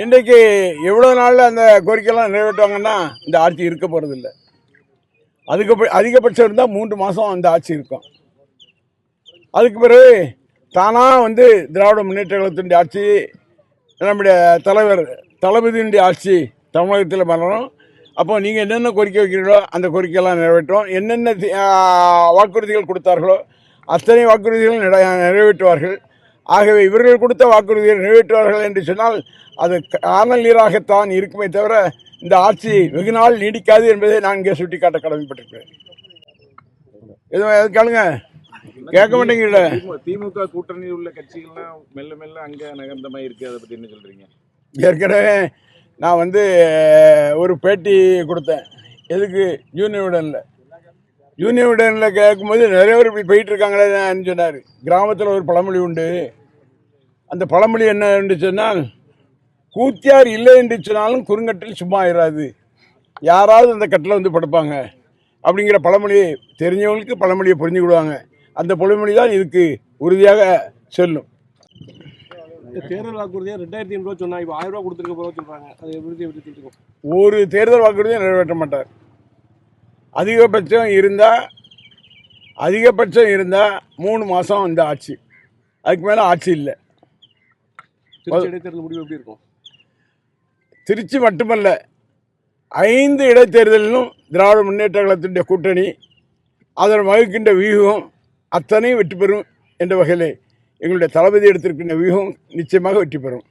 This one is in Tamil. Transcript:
இன்றைக்கு எவ்வளோ நாளில் அந்த கோரிக்கையெல்லாம் நிறைவேற்றுவாங்கன்னா இந்த ஆட்சி இருக்க போகிறதில்ல. அதிகபட்சம் இருந்தால் 3 மாதம் அந்த ஆட்சி இருக்கும். அதுக்கு பிறகு தானாக திராவிட முன்னேற்ற கழகத்தினுடைய ஆட்சி, நம்முடைய தலைவர் தளபதியினுடைய ஆட்சி தமிழகத்தில் வரணும். அப்போ நீங்கள் என்னென்ன கோரிக்கை வைக்கிறீங்களோ அந்த கோரிக்கையெல்லாம் நிறைவேற்றும். என்னென்ன வாக்குறுதிகள் கொடுத்தார்களோ அத்தனை வாக்குறுதிகளும் நிறைவேற்றுவார்கள். ஆகவே இவர்கள் கொடுத்த வாக்குறுதியை நிறைவேற்றுவார்கள் என்று சொன்னால் அது காணல் நீராகத்தான் இருக்குமே தவிர இந்த ஆட்சி வெகு நாள் நீடிக்காது என்பதை நான் இங்கே சுட்டிக்காட்ட கடமைப்பட்டிருக்கிறேன். எதுவும் கேளுங்க, கேட்க மாட்டேங்கல. திமுக கூட்டணியில் உள்ள கட்சிகள்லாம் மெல்ல மெல்ல அங்கே நகர்ந்த மாதிரி இருக்கு. அதை பற்றி என்ன சொல்றீங்க? ஏற்கனவே நான் ஒரு பேட்டி கொடுத்தேன். எதுக்கு? யூனியன் விடனில் கேட்கும்போது நிறைய பேர் இப்படி போயிட்டு இருக்காங்களேன்னு சொன்னார். கிராமத்தில் ஒரு பழமொழி உண்டு. அந்த பழமொழி என்ன என்று சொன்னால், கூத்தியார் இல்லை என்று சொன்னாலும் குறுங்கட்டில் சும்மா ஆயிடாது, யாராவது அந்த கட்டில் படுப்பாங்க அப்படிங்கிற பழமொழி தெரிஞ்சவங்களுக்கு பழமொழியை புரிஞ்சு விடுவாங்க. அந்த பழமொழி தான் இதுக்கு உறுதியாக சொல்லும். தேர்தல் வாக்குறுதியை 2500 ரூபா சொன்னா இப்போ 1000 ரூபா கொடுத்துருக்க போகிறோம் சொல்கிறாங்க. அது எப்படி? ஒரு தேர்தல் வாக்குறுதியை நிறைவேற்ற மாட்டார். அதிகபட்சம் இருந்தால் 3 மாதம் இந்த ஆட்சி, அதுக்கு மேலே ஆட்சி இல்லை. இடைத்தேர்தல் முடிவு எப்படி இருக்கும்? திருச்சி மட்டுமல்ல, 5 இடைத்தேர்தலிலும் திராவிட முன்னேற்ற கழகத்தினுடைய கூட்டணி அதன் வகுக்கின்ற வியூகம் அத்தனையும் வெற்றி பெறும் என்ற வகையில் எங்களுடைய தளபதி எடுத்திருக்கின்ற வியூகம் நிச்சயமாக வெற்றி பெறும்.